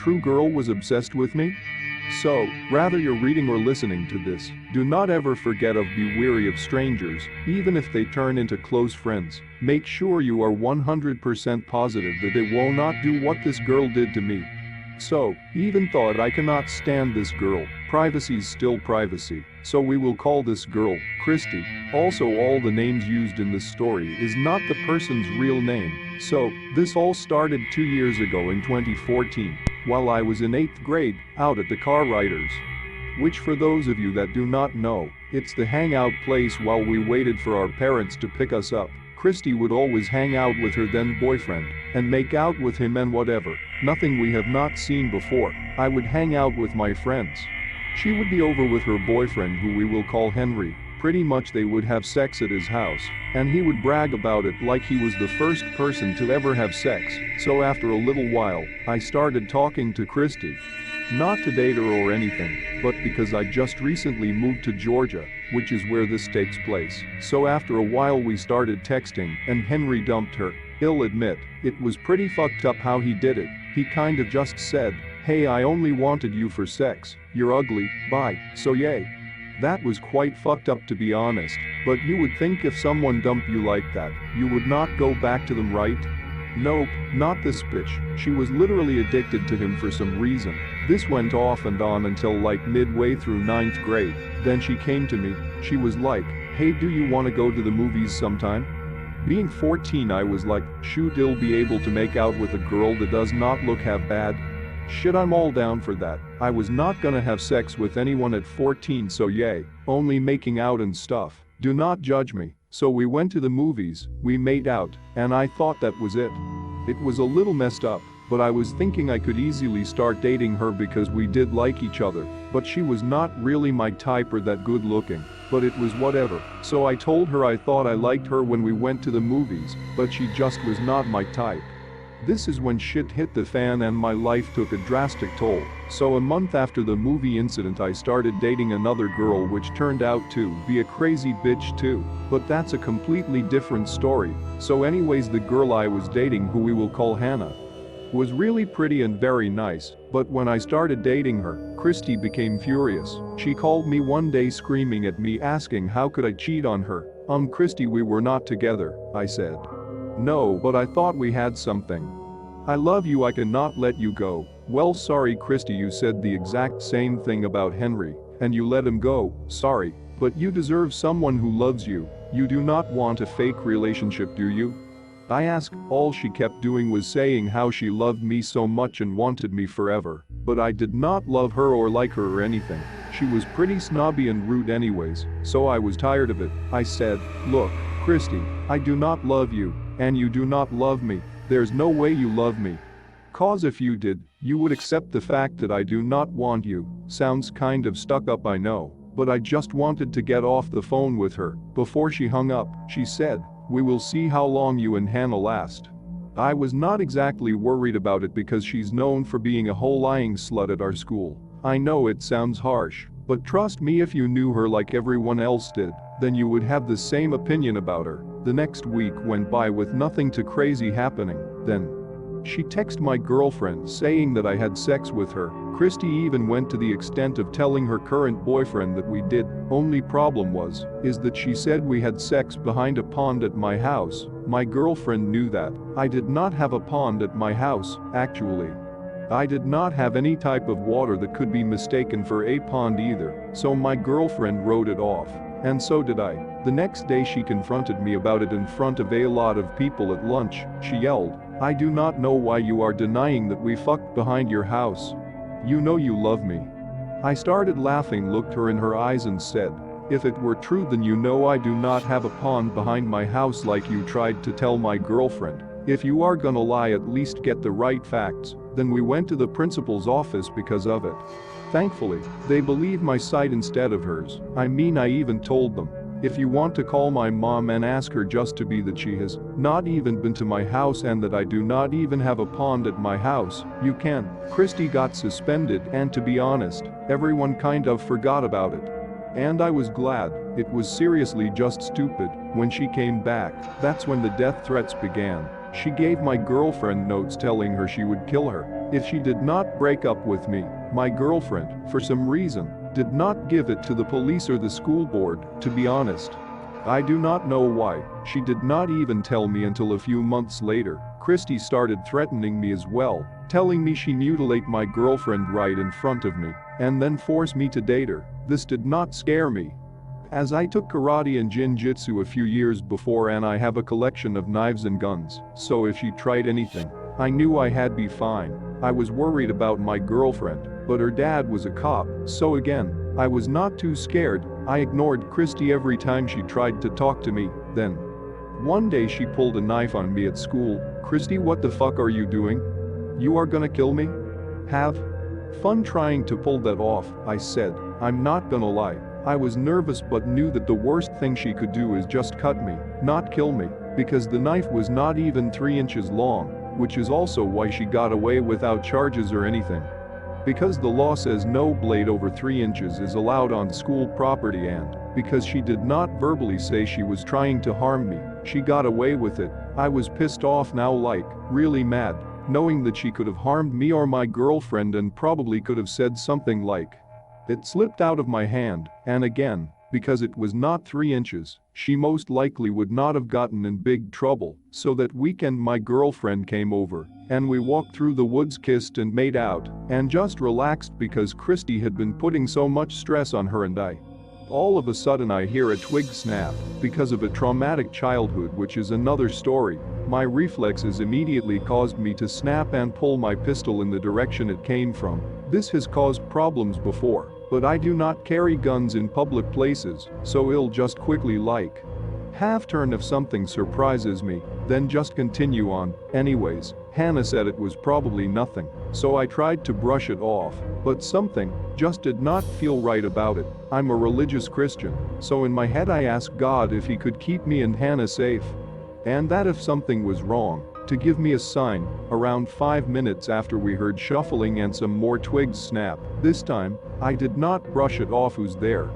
true girl was obsessed with me? So, rather you're reading or listening to this, do not ever forget of be wary of strangers, even if they turn into close friends. Make sure you are 100% positive that they will not do what this girl did to me. So, even thought I cannot stand this girl, privacy's still privacy, so we will call this girl, Christy. Also all the names used in this story is not the person's real name. So, this all started 2 years ago in 2014. While I was in 8th grade, out at the Car Riders. Which for those of you that do not know, it's the hangout place while we waited for our parents to pick us up. Christy would always hang out with her then boyfriend, and make out with him and whatever, nothing we have not seen before. I would hang out with my friends. She would be over with her boyfriend who we will call Henry. Pretty much they would have sex at his house, and he would brag about it like he was the first person to ever have sex. So after a little while, I started talking to Christy. Not to date her or anything, but because I just recently moved to Georgia, which is where this takes place. So after a while we started texting, and Henry dumped her. He'll admit, it was pretty fucked up how he did it. He kind of just said, "Hey, I only wanted you for sex, you're ugly, bye, so yay." That was quite fucked up to be honest, but you would think if someone dumped you like that, you would not go back to them, right? Nope, not this bitch. She was literally addicted to him for some reason. This went off and on until like midway through 9th grade. Then she came to me. She was like, "Hey, do you want to go to the movies sometime?" Being 14, I was like, shoot, I'll be able to make out with a girl that does not look half bad. Shit, I'm all down for that. I was not gonna have sex with anyone at 14, so yay, only making out and stuff. Do not judge me. So we went to the movies, we made out, and I thought that was it. It was a little messed up, but I was thinking I could easily start dating her because we did like each other, but she was not really my type or that good looking, but it was whatever. So I told her I thought I liked her when we went to the movies, but she just was not my type. This is when shit hit the fan and my life took a drastic toll. So a month after the movie incident I started dating another girl which turned out to be a crazy bitch too. But that's a completely different story. So anyways, the girl I was dating, who we will call Hannah, was really pretty and very nice, but when I started dating her, Christy became furious. She called me one day screaming at me asking how could I cheat on her. Christy, we were not together, I said. No, but I thought we had something. I love you, I cannot let you go. Well, sorry Christy, you said the exact same thing about Henry, and you let him go, sorry, but you deserve someone who loves you. You do not want a fake relationship, do you? I asked. All she kept doing was saying how she loved me so much and wanted me forever, but I did not love her or like her or anything. She was pretty snobby and rude anyways, so I was tired of it. I said, look, Christy, I do not love you, and you do not love me. There's no way you love me. Cause if you did, you would accept the fact that I do not want you. Sounds kind of stuck up, I know, but I just wanted to get off the phone with her. Before she hung up, she said, we will see how long you and Hannah last. I was not exactly worried about it because she's known for being a whole lying slut at our school. I know it sounds harsh, but trust me, if you knew her like everyone else did, then you would have the same opinion about her. The next week went by with nothing too crazy happening. Then she texted my girlfriend saying that I had sex with her. Christy even went to the extent of telling her current boyfriend that we did. Only problem is that she said we had sex behind a pond at my house. My girlfriend knew that. I did not have a pond at my house, actually. I did not have any type of water that could be mistaken for a pond either, so my girlfriend wrote it off. And so did I. The next day she confronted me about it in front of a lot of people at lunch. She yelled, I do not know why you are denying that we fucked behind your house. You know you love me. I started laughing, looked her in her eyes and said, if it were true then you know I do not have a pond behind my house like you tried to tell my girlfriend. If you are gonna lie, at least get the right facts. Then we went to the principal's office because of it. Thankfully, they believed my side instead of hers. I mean, I even told them, if you want to call my mom and ask her just to be that she has not even been to my house and that I do not even have a pond at my house, you can. Christy got suspended, and to be honest, everyone kind of forgot about it. And I was glad. It was seriously just stupid. When she came back, that's when the death threats began. She gave my girlfriend notes telling her she would kill her. If she did not break up with me, my girlfriend, for some reason, did not give it to the police or the school board, to be honest. I do not know why. She did not even tell me until a few months later. Christy started threatening me as well, telling me she mutilate my girlfriend right in front of me, and then force me to date her. This did not scare me, as I took karate and jinjitsu a few years before and I have a collection of knives and guns, so if she tried anything, I knew I had be fine. I was worried about my girlfriend, but her dad was a cop, so again, I was not too scared. I ignored Christy every time she tried to talk to me. Then, one day she pulled a knife on me at school. Christy, what the fuck are you doing? You are gonna kill me? Have fun trying to pull that off, I said. I'm not gonna lie. I was nervous but knew that the worst thing she could do is just cut me, not kill me, because the knife was not even 3 inches long, which is also why she got away without charges or anything. Because the law says no blade over 3 inches is allowed on school property, and because she did not verbally say she was trying to harm me, she got away with it. I was pissed off now, like, really mad, knowing that she could have harmed me or my girlfriend and probably could have said something like, "It slipped out of my hand," and again, because it was not 3 inches, she most likely would not have gotten in big trouble. So that weekend my girlfriend came over, and we walked through the woods, kissed and made out, and just relaxed because Christy had been putting so much stress on her and I. All of a sudden I hear a twig snap, because of a traumatic childhood, which is another story. My reflexes immediately caused me to snap and pull my pistol in the direction it came from. This has caused problems before, but I do not carry guns in public places, so I'll just quickly like half turn if something surprises me, then just continue on. Anyways, Hannah said it was probably nothing, so I tried to brush it off, but something just did not feel right about it. I'm a religious Christian, so in my head I asked God if he could keep me and Hannah safe, and that if something was wrong, to give me a sign. Around 5 minutes after we heard shuffling and some more twigs snap. This time, I did not brush it off. Who's there?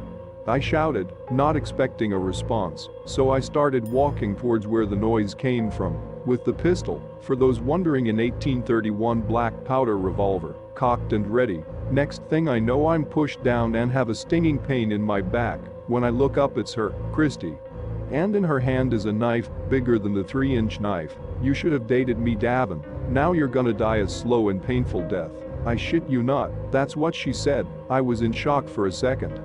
I shouted, not expecting a response, so I started walking towards where the noise came from, with the pistol, for those wondering, an 1831 black powder revolver, cocked and ready. Next thing I know, I'm pushed down and have a stinging pain in my back. When I look up, it's her, Christy. And in her hand is a knife, bigger than the 3-inch knife. "You should have dated me, Davin. Now you're gonna die a slow and painful death. I shit you not." That's what she said. I was in shock for a second,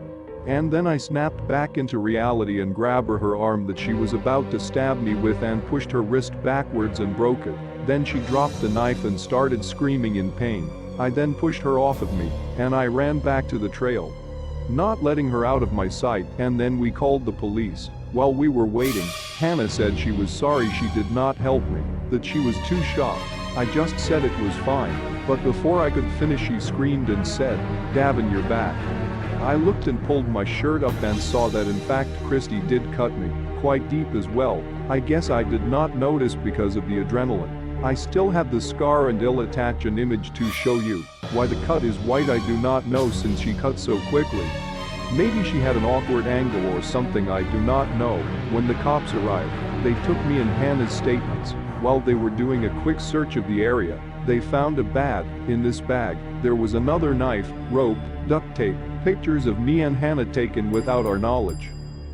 and then I snapped back into reality and grabbed her arm that she was about to stab me with and pushed her wrist backwards and broke it. Then she dropped the knife and started screaming in pain. I then pushed her off of me, and I ran back to the trail, not letting her out of my sight, and then we called the police. While we were waiting, Hannah said she was sorry she did not help me, that she was too shocked. I just said it was fine, but before I could finish she screamed and said, "Davin, you're back." I looked and pulled my shirt up and saw that in fact Christy did cut me, quite deep as well. I guess I did not notice because of the adrenaline. I still have the scar and I'll attach an image to show you. Why the cut is white I do not know, since she cut so quickly. Maybe she had an awkward angle or something, I do not know. When the cops arrived, they took me and Hannah's statements. While they were doing a quick search of the area, they found a bag. In this bag, there was another knife, rope, duct tape, pictures of me and Hannah taken without our knowledge,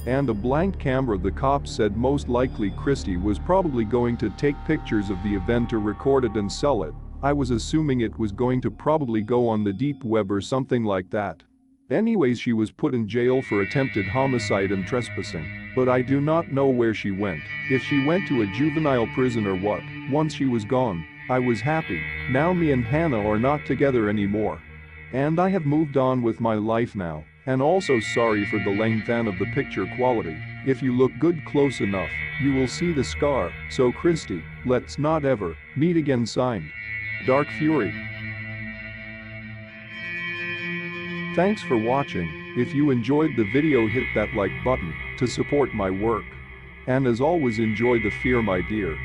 and a blank camera. The cops said most likely Christy was probably going to take pictures of the event or record it and sell it. I was assuming it was going to probably go on the deep web or something like that. Anyways, she was put in jail for attempted homicide and trespassing, but I do not know where she went, if she went to a juvenile prison or what. Once she was gone, I was happy. Now me and Hannah are not together anymore, and I have moved on with my life now. And also sorry for the length and of the picture quality. If you look good close enough, you will see the scar. So Christy, let's not ever meet again. Signed, Dark Fury. Thanks for watching. If you enjoyed the video, hit that like button to support my work. And as always, enjoy the fear, my dear.